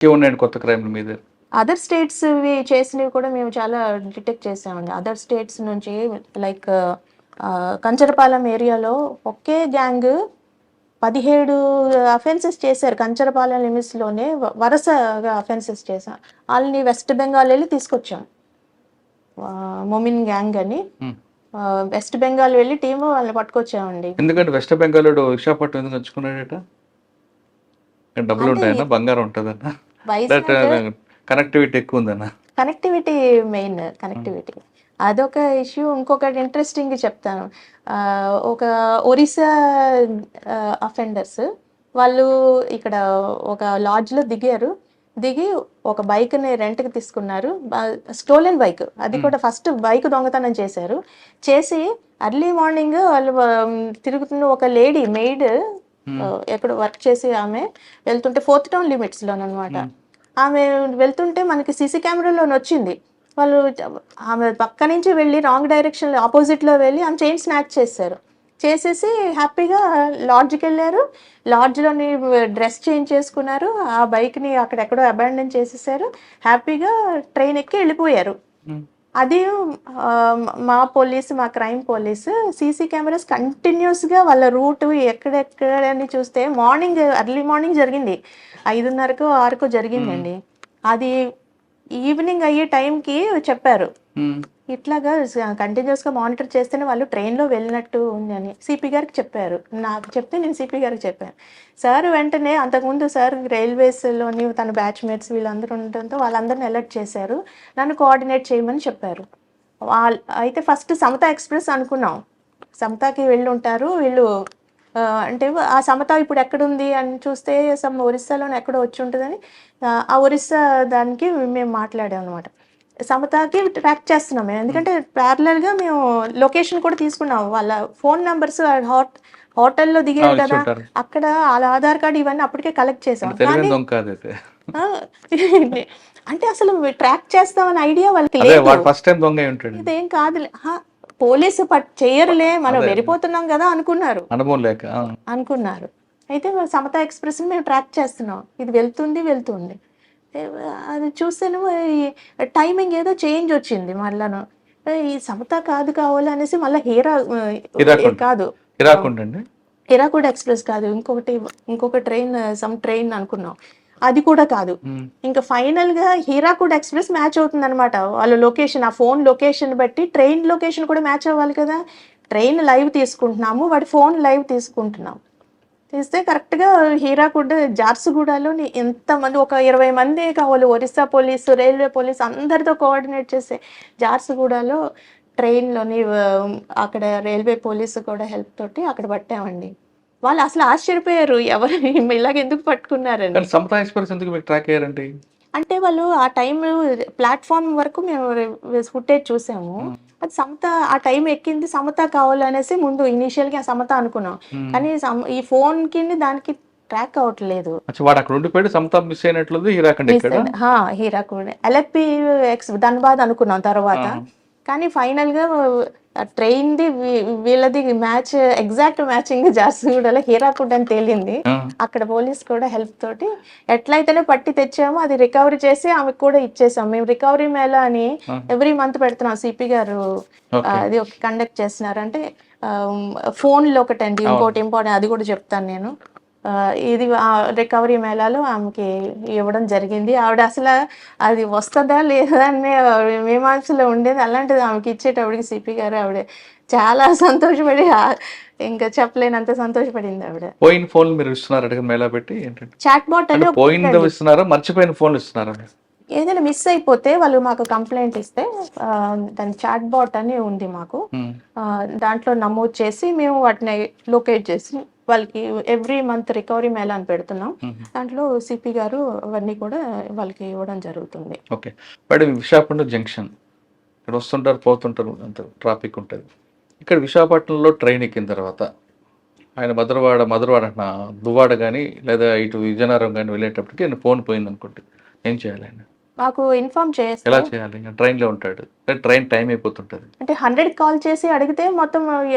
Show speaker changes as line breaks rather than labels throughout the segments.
ఇంకేమున్నాయండి కొత్త క్రైమ్‌లు మీ దగ్గర?
అదర్ స్టేట్స్‌వి చేసినవి కూడా మేము చాలా డిటెక్ట్ చేసామండి. అదర్ స్టేట్స్ నుంచి లైక్ కంచరపాలెం ఏరియాలో ఒకే గ్యాంగ్ 17 అఫెన్సెస్ చేశారు. కంచరపాలెం లిమిట్స్‌లోనే వరుసగా అఫెన్సెస్ చేశారు. ఆళ్ళని వెస్ట్ బెంగాల్ ఎళ్లి తీసుకొచ్చాం. మొమిన్ గ్యాంగ్ అని.
హ్మ్.
వెస్ట్ బెంగాల్ వెళ్లి టీము వాళ్ళని పట్టుకొచ్చామండి.
ఎందుకంటే వెస్ట్ బెంగాలోడు విశాఖపట్నం ఎందుకు ఎంచుకున్నాడట?
అంటే
డబ్బులుంటాయనా? బంగారం ఉంటదనా? లేకపోతే
వైజాగ్
కనెక్టివిటీ ఎక్కువుందనా?
Connectivity main connectivity. అదొక ఇష్యూ. ఇంకొకటి ఇంట్రెస్టింగ్‌గా చెప్తాను. ఒక ఒరిస్సా అఫెండర్స్ వాళ్ళు ఇక్కడ ఒక లాడ్జ్‌లో దిగారు. దిగి ఒక బైక్‌ని రెంట్‌కి తీసుకున్నారు. Stolen bike. అది కూడా ఫస్ట్ బైక్ దొంగతనం చేశారు. చేసి ఎర్లీ మార్నింగ్ వాళ్ళు తిరుగుతున్న ఒక లేడీ మెయిడ్ ఎక్కడో వర్క్ చేసి ఆమె వెళ్తుంటే ఫోర్త్ టౌన్ లిమిట్స్‌లోననమాట. ఆమె వెళ్తుంటే మనకి సీసీ కెమెరాలోనొచ్చింది. వాళ్ళు ఆమె పక్క నుంచి వెళ్ళి రాంగ్ డైరెక్షన్‌లో ఆపోజిట్‌లో వెళ్ళి ఆమె చైన్ స్నాచ్ చేశారు. చేసేసి హ్యాపీగా లాడ్జ్‌కెళ్లారు. లాడ్జ్‌లోని డ్రెస్ చేంజ్ చేసుకున్నారు. ఆ బైక్‌ని అక్కడెక్కడో అబాండన్ చేసేసారు. హ్యాపీగా ట్రైన్ ఎక్కి ఎళ్ళిపోయారు. అది మా పోలీసు, మా క్రైమ్ పోలీసు సీసీ కెమెరాస్ కంటిన్యూస్‌గా వాళ్ళ రూటు ఎక్కడెక్కడని చూస్తే మార్నింగ్ ఎర్లీ మార్నింగ్ జరిగింది. 5:30కో, 6కో జరిగిందండి. అది ఈవినింగ్ అయ్యే టైంకి చెప్పారు. ఇట్లాగా కంటిన్యూస్‌గా మానిటర్ చేస్తేనే వాళ్ళు ట్రైన్‌లో వెళ్ళినట్టు ఉందని సిపి గారికి చెప్పారు. నాకు చెప్తే నేను సిపి గారికి చెప్పాను. సార్ వెంటనే అంతకుముందు సార్ రైల్వేస్‌లోని తన బ్యాచ్‌మేట్స్ వీళ్ళందరూ ఉండటంతో వాళ్ళందరిని అలర్ట్ చేశారు. నన్ను కోఆర్డినేట్ చేయమని చెప్పారు. అయితే ఫస్ట్ సమత ఎక్స్‌ప్రెస్ అనుకున్నాం. సమతాకి వెళ్ళుంటారు. వీళ్ళు అంటే ఆ సమత ఇప్పుడు ఎక్కడుంది అని చూస్తే ఒరిస్సాలోనే ఎక్కడో వచ్చి ఉంటదని ఆ ఒరిస్సా దానికి మేము మాట్లాడామనమాట. సమతాకి ట్రాక్ చేస్తున్నాం మేము. ఎందుకంటే ప్యారలల్‌గా మేము లొకేషన్ కూడా తీసుకున్నాం. వాళ్ళ ఫోన్ నంబర్స్ హోటల్‌లో దిగారు కదా!
ఇచ్చుంటారు.
అక్కడ ఆళ్ళ ఆధార్ కార్డ్ ఇవన్నీ అప్పటికే కలెక్ట్ చేసాం.
తెలివైన
కానీ
దొంగ కాదైతే.
ఆ! అంటే అసలు ట్రాక్ చేస్తామని ఐడియా వాళ్ళకి
అదే
లేదు.
వాడు ఫస్ట్ టైమ్ దొంగ అయి ఉంటాడండి.
ఇదేం కాదులే. పోలీసు చెయ్యరులే మనం
అదే
వెళ్ళిపోతున్నాం గదా! అనుకున్నారు.
అనుభవం లేక.
అనుకున్నారు. అయితే సమతా ఎక్స్‌ప్రెస్‌ని మేము ట్రాక్ చేస్తున్నాం. ఇది వెళ్తుంది. ఏ అది చూస్తేనేమో ఈ టైమింగ్ ఏదో చేంజ్ వచ్చింది మళ్ళాను. ఈ సమత కాదు కావాలి అనేసి మళ్ళా
హిరాకుండ్.
కాదు.
హిరాకుండ్ అండి?
హిరాకుడ్ ఎక్స్‌ప్రెస్ కాదు. ఇంకొక ట్రైన్ అనుకున్నాం. అది కూడా కాదు. ఇంకా ఫైనల్‌గా హీరాకుడ్ ఎక్స్‌ప్రెస్ మ్యాచ్ అవుతుందనమాట. వాళ్ళ లొకేషన్ ఆ ఫోన్ లొకేషన్ బట్టి ట్రైన్ లొకేషన్ కూడా మ్యాచ్ అవ్వాలి కదా! ట్రైన్ లైవ్ తీసుకుంటున్నాము. వాడి ఫోన్ లైవ్ తీసుకుంటున్నాం. తీస్తే కరెక్ట్‌గా హీరాకుడ్ జార్సుగూడలోని ఎంతమంది ఒక 20 మంది కావాలి. ఒరిస్సా పోలీసు, రైల్వే పోలీసు అందరితో కోఆర్డినేట్ చేసి జార్సుగూడలో ట్రైన్‌లోని అక్కడ రైల్వే పోలీసు కూడా హెల్ప్ తోటి అక్కడ పట్టామండి. వాళ్ళు అసలు ఆశ్చర్యపోయారు. ఎవరు ఇలాగ ఎందుకు పట్టుకున్నారని.
కానీ సమతా ఎక్స్‌ప్రెస్ ఎందుకు మీకు ట్రాక్ అయ్యారండి?
అంటే వాళ్ళు ఆ టైము ప్లాట్‌ఫార్మ్ వరకు మేము ఫుటేజ్ చూసాము. అది ఆ టైం ఎక్కింది సమత కావాలనేసి ముందు ఇనీషియల్‌గా సమత అనుకున్నాం. కానీ ఈ ఫోన్‌కిని దానికి ట్రాక్ అవ్వట్లేదు.
అచ్చా! వాడు అక్కడ ఉండిపోయాడు. సమతా మిస్ అయినట్లుంది. హీరాఖండ్ ఎక్కాడా?
హీరాకుడ్. ఎల్ఎఫ్‌పి ధన్‌బాద్ అనుకున్నాం తర్వాత. కానీ ఫైనల్‌గా ట్రైన్‌ది వీళ్ళది ఎగ్జాక్ట్ మ్యాచింగ్ జార్సుగూడలో హీరాకుడ్ అని తేలింది. అక్కడ పోలీస్ కూడా హెల్ప్ తోటి ఎట్లయితేనే పట్టి తెచ్చామో అది రికవరీ చేసి ఆమెకు కూడా ఇచ్చేసాం. మేము రికవరీ మేళా అని ఎవ్రీ మంత్ పెడుతున్నాం. సిపి గారు అది కండక్ట్ చేస్తున్నారు. అంటే ఫోన్‌లో ఒకటండి. ఇంకోటి ఇంపార్టెంట్ అది కూడా చెప్తాను నేను. ఇది రికవరీ మేళాలో ఆమెకి ఇవ్వడం జరిగింది. ఆవిడ అసలు అది వస్తదా లేదా అనే మీమాంసలో ఉండేది. అలాంటిది ఆమెకి ఇచ్చేటప్పటికి సిపి గారు ఆవిడ చాలా సంతోషపడి ఇంకా చెప్పలేనంత సంతోషపడింది ఆవిడ.
పోయిన ఫోన్లు మీరు ఇస్తున్నారట మేళా పెట్టి ఏంటంటే?
చాట్ బాట్ అని
పోయిందో ఇస్తున్నారా? మర్చిపోయిన ఫోన్లు ఇస్తున్నారా?
ఏదైనా మిస్ అయిపోతే వాళ్ళు మాకు కంప్లైంట్ ఇస్తే దాని చాట్ బాట్ అని ఉంది మాకు. దాంట్లో నమోదు చేసి మేము వాటిని లొకేట్ చేసి వాళ్ళకి ఎవ్రీ మంత్ రికవరీ మేళా అని పెడుతున్నాం. దాంట్లో సిపి గారు అవన్నీ కూడా వాళ్ళకి ఇవ్వడం జరుగుతుంది.
ఓకే. మేడం విశాఖపట్నం జంక్షన్ ఇక్కడ వస్తుంటారు పోతుంటారు అంత ట్రాఫిక్ ఉంటుంది. ఇక్కడ విశాఖపట్నంలో ట్రైన్ ఎక్కిన తర్వాత ఆయన మధురవాడ దువ్వాడ కానీ లేదా ఇటు విజయనగరం కానీ వెళ్ళేటప్పటికి ఆయన ఫోన్ పోయింది అనుకోండి ఏం చేయాలి ఆయన?
మాకు ఇన్ఫార్మ్ చేస్తే
ఎలా చేయాలి? ట్రైన్లో ఉంటాడు, ట్రైన్ టైం అయిపోతుంటుంది.
అంటే 100 కాల్ చేసి అడిగితే మొత్తం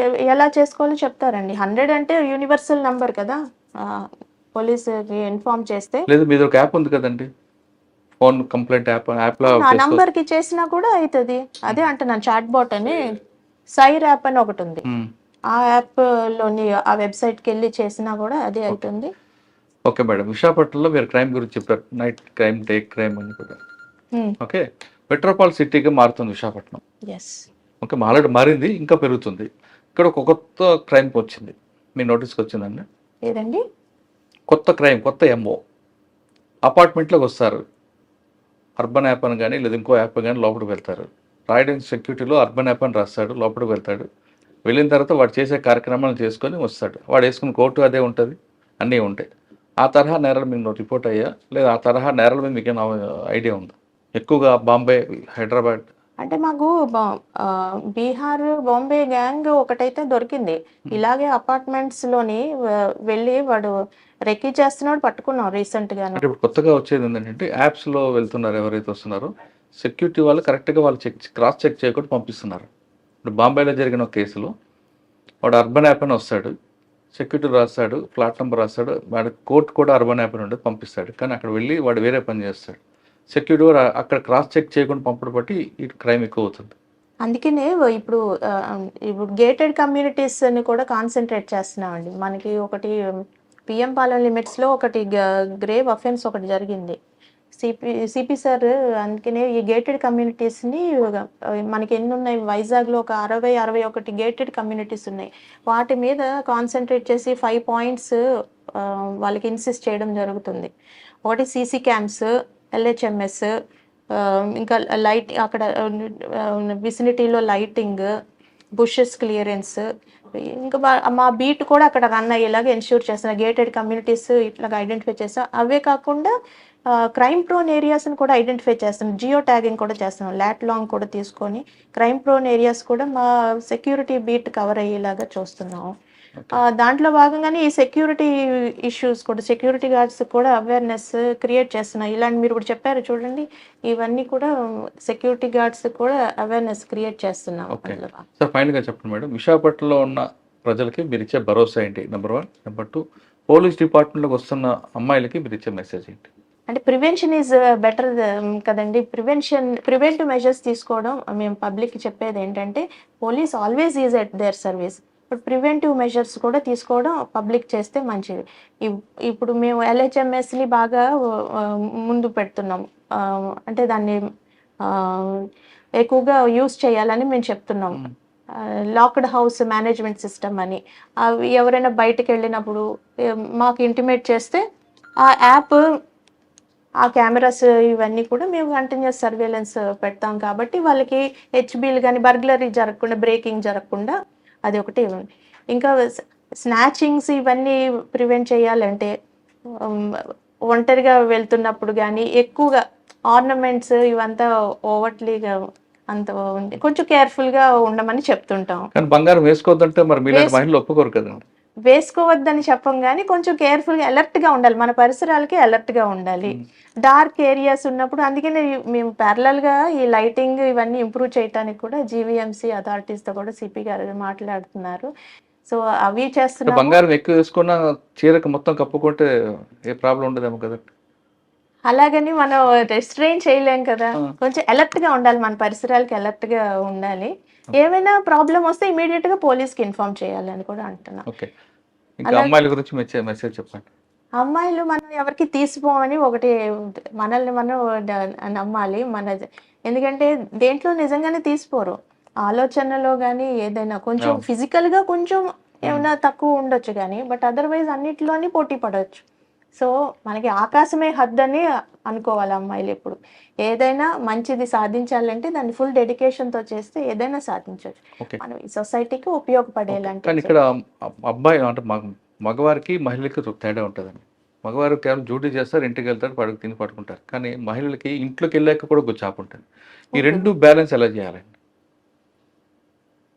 ఎలా చేసుకోవాలో చెప్తారండి. 100 అంటే యూనివర్సల్ నంబర్ కదా. పోలీసుకి ఇన్ఫార్మ్ చేస్తే
లేదు, మీద ఒక యాప్ ఉంది కదండి. ఫోన్ కంప్లైంట్ యాప్లో
ఆ
చేసుకోవచ్చు.
నంబర్ కి చేసినా కూడా అవుతుంది. అదే అంటున్నాను, చాట్ బాట్ అని సైర్ యాప్ అని ఒకటి ఉంది.
మ్మ్.
ఆ యాప్ లోని ఆ వెబ్సైట్ కి వెళ్ళి చేసినా కూడా అదే అవుతుంది.
ఓకే మేడం, విశాఖపట్నంలో మీరు క్రైమ్ గురించి చెప్పారు, నైట్ క్రైమ్, డే క్రైమ్ అని కూడా. ఓకే, మెట్రోపాల్ సిటీగా మారుతుంది విశాఖపట్నం.
ఎస్.
ఓకే, ఆల్రెడీ మారింది, ఇంకా పెరుగుతుంది. ఇక్కడ ఒక కొత్త క్రైమ్ వచ్చింది, మీ నోటీస్కి వచ్చిందండి?
ఏదండి?
కొత్త క్రైమ్, కొత్త ఎంఓ. అపార్ట్మెంట్లోకి వస్తారు, అర్బన్ యాప్ అని కానీ లేదా ఇంకో యాప్ కానీ లోపలికి వెళ్తారు. రాయడానికి సెక్యూరిటీలో అర్బన్ యాప్ అని రాస్తాడు, లోపలికి వెళ్తాడు. వెళ్ళిన తర్వాత వాడు చేసే కార్యక్రమాలను చేసుకొని వస్తాడు. వాడు వేసుకున్న కోర్టు అదే ఉంటుంది, అన్నీ ఉంటాయి. ఆ తరహా నేరాలు మీకు రిపోర్ట్ అయ్యా, లేదా ఆ తరహా నేరాల మీద మీకు ఐడియా ఉందా? ఎక్కువగా బాంబే, హైదరాబాద్.
అంటే మాకు బీహార్, బాంబే గ్యాంగ్ ఒకటైతే దొరికింది. ఇలాగే అపార్ట్మెంట్స్ లోని వెళ్ళి వాడు రెక్కీ చేస్తున్నాడు, పట్టుకున్నాం రీసెంట్ గాను.
అంటే ఇప్పుడు కొత్తగా వచ్చేది ఏంటంటే యాప్స్లో వెళ్తున్నారు ఎవరైతే వస్తున్నారో, సెక్యూరిటీ వాళ్ళు కరెక్ట్గా వాళ్ళు క్రాస్ చెక్ చేయకుండా పంపిస్తున్నారు. ఇప్పుడు బాంబేలో జరిగిన ఒక కేసులో వాడు అర్బన్ యాప్ అని వస్తాడు, సెక్యూరిటీ రాస్తాడు, ఫ్లాట్ నెంబర్ రాస్తాడు, వాడి కోర్టు కూడా అర్బన్ యాప్ అని ఉండేది పంపిస్తాడు. కానీ అక్కడ వెళ్ళి వాడు వేరే పని చేస్తాడు. సెక్యూరిటీ కూడా అక్కడ క్రాస్ చెక్ చేయకుండా పంపడం బట్టి ఈ క్రైమ్ ఎక్కువ అవుతుంది.
అందుకనే ఇప్పుడు ఇప్పుడు గేటెడ్ కమ్యూనిటీస్ అని కూడా కాన్సన్ట్రేట్ చేస్తున్నామండి. మనకి ఒకటి పిఎం పాలెం లిమిట్స్లో ఒకటి గ్రేవ్ అఫెన్స్ ఒకటి జరిగింది. సిపి సార్ అందుకనే ఈ గేటెడ్ కమ్యూనిటీస్ని మనకి ఎన్ని ఉన్నాయి, వైజాగ్లో ఒక 61 గేటెడ్ కమ్యూనిటీస్ ఉన్నాయి. వాటి మీద కాన్సన్ట్రేట్ చేసి 5 పాయింట్స్ వాళ్ళకి ఇన్సిస్ట్ చేయడం జరుగుతుంది. ఒకటి సీసీ క్యామ్స్, ఎల్హెచ్ఎంఎస్, ఇంకా లైట్ అక్కడ విసినిటీలో లైటింగ్, బుషెస్ క్లియరెన్స్, ఇంకా మా బీట్ కూడా అక్కడ రన్ అయ్యేలాగా ఎన్ష్యూర్ చేస్తున్నా. గేటెడ్ కమ్యూనిటీస్ ఇట్లాగా ఐడెంటిఫై చేస్తా. అవే కాకుండా క్రైమ్ ప్రోన్ ఏరియాస్ని కూడా ఐడెంటిఫై చేస్తున్నాం. జియో ట్యాగింగ్ కూడా చేస్తున్నాం. లాట్ లాంగ్ కూడా తీసుకొని క్రైమ్ ప్రోన్ ఏరియాస్ కూడా మా సెక్యూరిటీ బీట్ కవర్ అయ్యేలాగా చూస్తున్నాం. దాంట్లో భాగంగానే ఈ సెక్యూరిటీ ఇష్యూస్ కూడా, సెక్యూరిటీ గార్డ్స్ కూడా అవేర్నెస్ క్రియేట్ చేస్తున్నాయి. ఇలాంటి మీరు ఇప్పుడు చెప్పారు చూడండి, ఇవన్నీ కూడా సెక్యూరిటీ గార్డ్స్ కూడా అవేర్నెస్ క్రియేట్ చేస్తున్నాం.
సార్ ఫైనల్గా చెప్పండి మేడం, విశాఖపట్నంలో ఉన్న ప్రజలకి మీరు ఇచ్చే భరోసా ఏంటి? నెంబర్ 1. నెంబర్ 2, పోలీస్ డిపార్ట్మెంట్లోకి వస్తున్న అమ్మాయిలకి మీరు ఇచ్చే మెసేజ్ ఏంటి?
అంటే ప్రివెన్షన్ ఈజ్ బెటర్ కదండి. ప్రివెంటివ్ మెజర్స్ తీసుకోవడం మేము పబ్లిక్కి చెప్పేది ఏంటంటే, police always is at there service, but preventive measures కూడా తీసుకోవడం పబ్లిక్ చేస్తే మంచిది. ఇప్పుడు మేము ఎల్హెచ్ఎంఎస్ని బాగా ముందు పెడుతున్నాం. అంటే దాన్ని ఎక్కువగా యూస్ చేయాలని మేము చెప్తున్నాం. లాక్డ్ హౌస్ మేనేజ్మెంట్ సిస్టమ్ అని, అవి ఎవరైనా బయటకు వెళ్ళినప్పుడు మాకు ఇంటిమేట్ చేస్తే ఆ యాప్, ఆ కెమెరాస్ ఇవన్నీ కూడా మేము కంటిన్యూస్ సర్వేలెన్స్ పెడతాం. కాబట్టి వాళ్ళకి హెచ్బీలు కానీ బర్గ్లరీ జరగకుండా, బ్రేకింగ్ జరగకుండా అది ఒకటి. ఇంకా స్నాచింగ్స్ ఇవన్నీ ప్రివెంట్ చేయాలంటే ఒంటరిగా వెళ్తున్నప్పుడు కానీ ఎక్కువగా ఆర్నమెంట్స్ ఇవంతా ఓవర్లీగా అంత కొంచెం కేర్ఫుల్గా ఉండమని చెప్తుంటాం.
కానీ బంగారం వేసుకోవద్దంటే మరి మీలాంటి మహిళలు ఒప్పుకోరు కదండి.
వేసుకోవద్దని చెప్పం కానీ కొంచెం కేర్ఫుల్గా, అలర్ట్గా ఉండాలి. మన పరిసరాలకి అలర్ట్గా ఉండాలి. డార్క్ ఏరియాస్ ఉన్నప్పుడు అందుకనే మేము ప్యారలల్గా ఈ లైటింగ్ ఇవన్నీ ఇంప్రూవ్ చేయడానికి కూడా జీవీఎంసీ అథారిటీస్తో కూడా సిపి గారు మాట్లాడుతున్నారు. సో అవి చేస్తున్నారు.
బంగారం ఎక్కువ వేసుకున్న చీరకు మొత్తం కప్పుకుంటే ఏ ప్రాబ్లం ఉండదేమో కదండి.
అలాగని మనం రెస్ట్రెయిన్ చేయలేం కదా. కొంచెం అలర్ట్గా ఉండాలి, మన పరిసరాలకి అలర్ట్గా ఉండాలి. ఏమైనా ప్రాబ్లం వస్తే ఇమీడియట్ గా పోలీస్కి ఇన్ఫార్మ్ చేయాలి అని కూడా అంటున్నా.
ఓకే, ఇంకా అమ్మాయిల గురించి మెసేజ్ చెప్పండి.
అమ్మాయిలు మనం ఎవరికి తీసిపోమని ఒకటి, మనల్ని మనం నమ్మాలి. ఎందుకంటే దేంట్లో నిజంగానే తీసిపోరు. ఆలోచనలో కానీ ఏదైనా కొంచెం ఫిజికల్గా కొంచెం ఏమైనా తక్కువ ఉండొచ్చు కానీ, బట్ అదర్వైజ్ అన్నిటిలోని పోటీ పడవచ్చు. సో మనకి ఆకాశమే హద్దని అనుకోవాలి అమ్మాయిలు. ఎప్పుడు ఏదైనా మంచిది సాధించాలంటే దాన్ని ఫుల్ డెడికేషన్తో చేస్తే ఏదైనా సాధించవచ్చు. మనం ఈ సొసైటీకి ఉపయోగపడేలాంటి.
కానీ ఇక్కడ అబ్బాయి అంటే మగవారికి మహిళలకి తేడా ఉంటుందండి. మగవారు కేవలం డ్యూటీ చేస్తారు, ఇంటికి వెళ్తారు, పడుకు తిని పడుకుంటారు. కానీ మహిళలకి ఇంట్లోకి వెళ్ళాక కూడా ఒక జాబ్ ఉంటుంది. ఈ రెండు బ్యాలెన్స్ ఎలా చేయాలండి?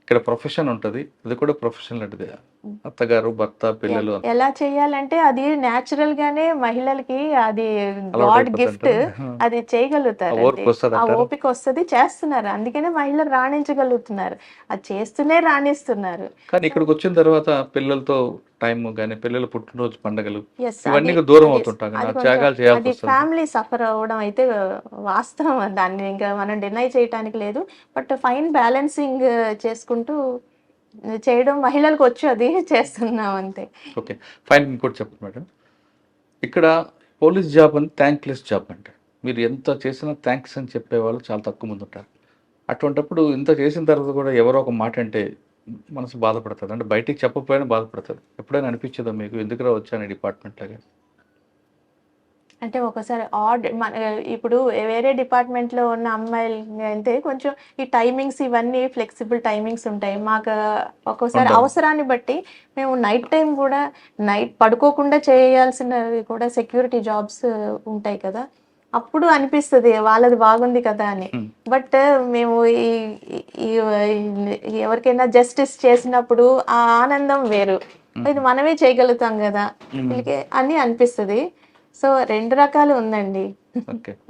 ఇక్కడ ప్రొఫెషన్ ఉంటుంది, అది కూడా ప్రొఫెషన్ లాంటిది. అత్తగారు, భర్త, పిల్లలు
ఎలా చేయాలంటే అది న్యాచురల్ గానే మహిళలకి అది గాడ్ గిఫ్ట్, అది చేయగలుగుతారు. ఆ ఓపిక వస్తుంది, చేస్తున్నారు. అందుకనే మహిళలు రాణించగలుగుతున్నారు, అది చేస్తూనే రాణిస్తున్నారు.
కానీ ఇక్కడికి వచ్చిన తర్వాత పిల్లలతో టైం కానీ పిల్లల పుట్టినరోజు పండగలు
ఎస్
ఇవన్నీ
అది
దూరం
అది
అవుతుంటాం కదా,
అది
ఆ
కొంచెం
త్యాగాలు చేయాల్సి
అది
వస్తుంది.
ఫ్యామిలీ సఫర్ అవ్వడం అయితే వాస్తవం, దాన్ని ఇంకా మనం డినై చేయటానికి లేదు. బట్ ఫైన్ బ్యాలెన్సింగ్ చేసుకుంటూ చేయడం మహిళలకు వచ్చు, అది చేస్తున్నాం అంతే.
Okay, fine. ఇంకోటి చెప్పండి మేడం, ఇక్కడ పోలీస్ జాబ్ అని థ్యాంక్లెస్ జాబ్ అంటే మీరు ఎంత చేసినా థ్యాంక్స్ అని చెప్పేవాళ్ళు చాలా తక్కువ మంది ఉంటారు. అటువంటప్పుడు ఇంత చేసిన తర్వాత కూడా ఎవరో ఒక మాట అంటే మనసు బాధపడుతుంది, అంటే బయటికి చెప్పకపోయినా బాధపడుతుంది. ఎప్పుడైనా అనిపించదా మీకు ఎందుకురా వచ్చాను ఈ డిపార్ట్మెంట్ లాగా?
అంటే ఒకసారి మన ఇప్పుడు వేరే డిపార్ట్మెంట్లో ఉన్న అమ్మాయిలు అయితే కొంచెం ఈ టైమింగ్స్ ఇవన్నీ ఫ్లెక్సిబుల్ టైమింగ్స్ ఉంటాయి. మాకు ఒక్కోసారి
ఉండాలి.
అవసరాన్ని బట్టి మేము నైట్ టైం కూడా, నైట్ పడుకోకుండా చేయాల్సినవి కూడా సెక్యూరిటీ జాబ్స్ ఉంటాయి కదా, అప్పుడు అనిపిస్తుంది వాళ్ళది బాగుంది కదా అని.
ఉమ్,
బట్ మేము ఎవరికైనా జస్టిస్ చేసినప్పుడు ఆ ఆనందం వేరు. ఇది మనమే చేయగలుగుతాం కదా
ఉమ్,
వీళ్ళకి అని అనిపిస్తుంది. సో 2 రకాలు ఉందండి.
ఓకే.